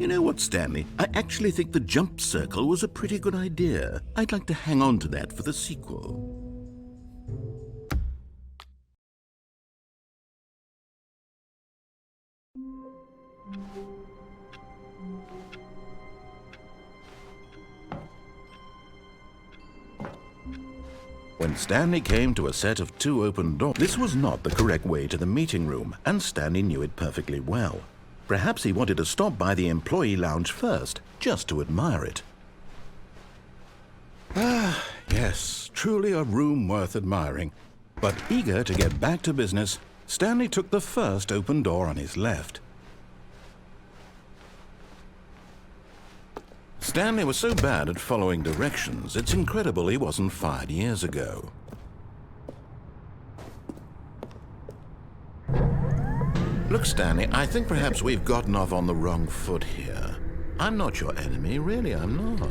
You know what, Stanley? I actually think the jump circle was a pretty good idea. I'd like to hang on to that for the sequel. When Stanley came to a set of 2 open doors, this was not the correct way to the meeting room, and Stanley knew it perfectly well. Perhaps he wanted to stop by the employee lounge first, just to admire it. Ah, yes, truly a room worth admiring. But eager to get back to business, Stanley took the first open door on his left. Stanley was so bad at following directions, it's incredible he wasn't fired years ago. Look, Stanley, I think perhaps we've gotten off on the wrong foot here. I'm not your enemy, really, I'm not.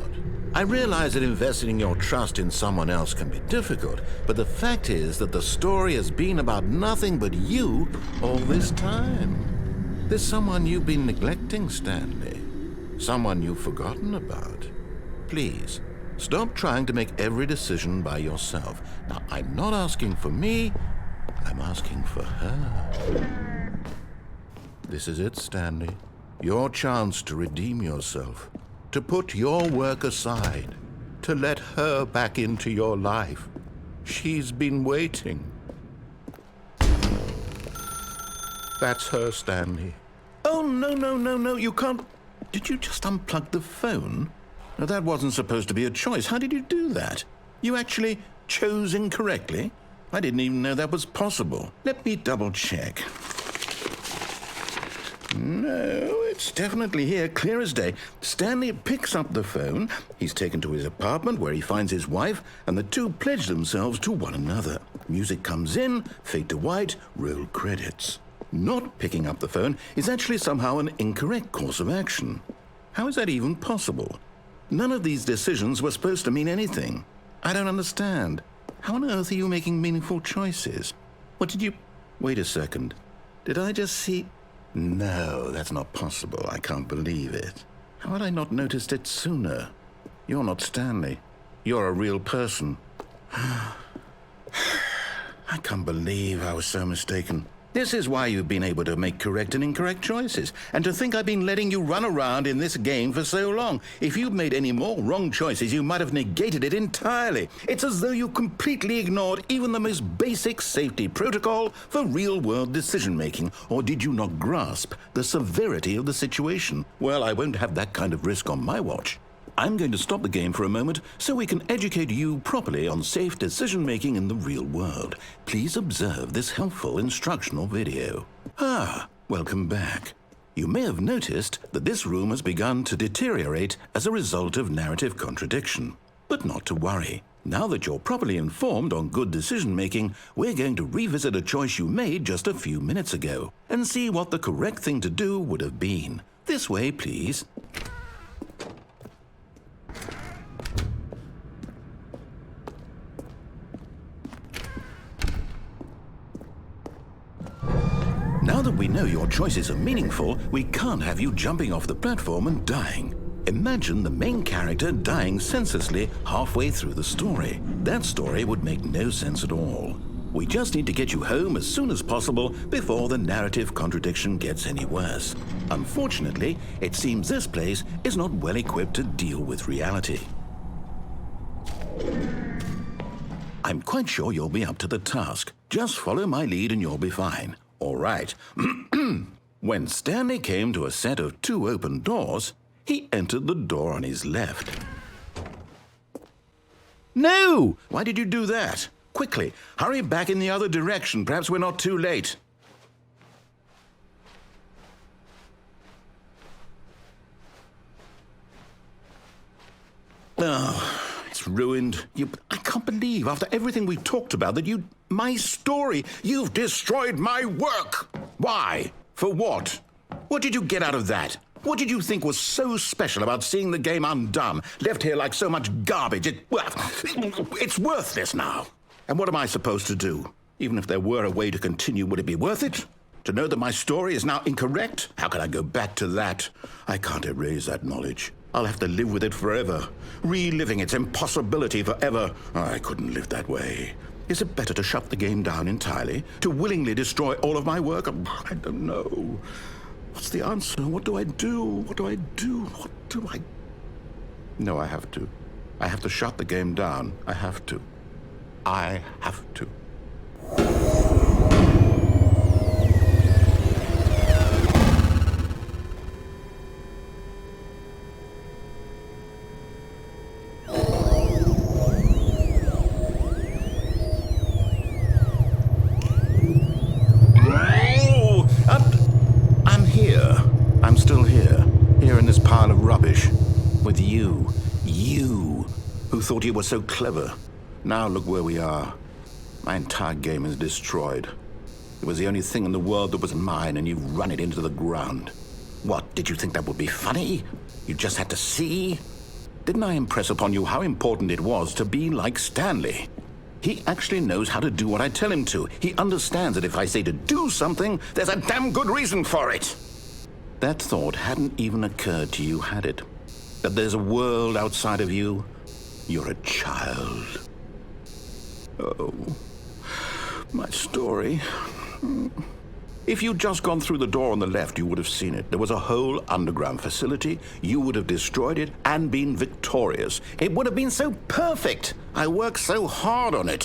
I realize that investing your trust in someone else can be difficult, but the fact is that the story has been about nothing but you all this time. There's someone you've been neglecting, Stanley. Someone you've forgotten about. Please, stop trying to make every decision by yourself. Now, I'm not asking for me, I'm asking for her. This is it, Stanley. Your chance to redeem yourself, to put your work aside, to let her back into your life. She's been waiting. That's her, Stanley. Oh, no, you can't. Did you just unplug the phone? Now, that wasn't supposed to be a choice. How did you do that? You actually chose incorrectly? I didn't even know that was possible. Let me double check. No, it's definitely here, clear as day. Stanley picks up the phone. He's taken to his apartment where he finds his wife, and the two pledge themselves to one another. Music comes in, fade to white, roll credits. Not picking up the phone is actually somehow an incorrect course of action. How is that even possible? None of these decisions were supposed to mean anything. I don't understand. How on earth are you making meaningful choices? What did you... Wait a second. Did I just see... No, that's not possible. I can't believe it. How had I not noticed it sooner? You're not Stanley. You're a real person. I can't believe I was so mistaken. This is why you've been able to make correct and incorrect choices. And to think I've been letting you run around in this game for so long. If you'd made any more wrong choices, you might have negated it entirely. It's as though you completely ignored even the most basic safety protocol for real-world decision-making. Or did you not grasp the severity of the situation? Well, I won't have that kind of risk on my watch. I'm going to stop the game for a moment so we can educate you properly on safe decision-making in the real world. Please observe this helpful instructional video. Welcome back. You may have noticed that this room has begun to deteriorate as a result of narrative contradiction. But not to worry. Now that you're properly informed on good decision-making, we're going to revisit a choice you made just a few minutes ago and see what the correct thing to do would have been. This way, please. Now that we know your choices are meaningful, we can't have you jumping off the platform and dying. Imagine the main character dying senselessly halfway through the story. That story would make no sense at all. We just need to get you home as soon as possible before the narrative contradiction gets any worse. Unfortunately, it seems this place is not well equipped to deal with reality. I'm quite sure you'll be up to the task. Just follow my lead and you'll be fine. All right. When Stanley came to a set of 2 open doors, he entered the door on his left. No! Why did you do that? Quickly, hurry back in the other direction. Perhaps we're not too late. Oh, it's ruined. I can't believe, after everything we've talked about, that you... My story! You've destroyed my work! Why? For what? What did you get out of that? What did you think was so special about seeing the game undone, left here like so much garbage? It's worthless now. And what am I supposed to do? Even if there were a way to continue, would it be worth it? To know that my story is now incorrect? How can I go back to that? I can't erase that knowledge. I'll have to live with it forever, reliving its impossibility forever. I couldn't live that way. Is it better to shut the game down entirely? To willingly destroy all of my work? I don't know. What's the answer? What do I do? What do I do? What do I... No, I have to. I have to shut the game down. I have to. I have to. I'm here. I'm still here. Here in this pile of rubbish. With you. You, who thought you were so clever. Now look where we are. My entire game is destroyed. It was the only thing in the world that was mine, and you've run it into the ground. What, did you think that would be funny? You just had to see? Didn't I impress upon you how important it was to be like Stanley? He actually knows how to do what I tell him to. He understands that if I say to do something, there's a damn good reason for it. That thought hadn't even occurred to you, had it? That there's a world outside of you? You're a child. Oh, my story. If you'd just gone through the door on the left, you would have seen it. There was a whole underground facility. You would have destroyed it and been victorious. It would have been so perfect. I worked so hard on it.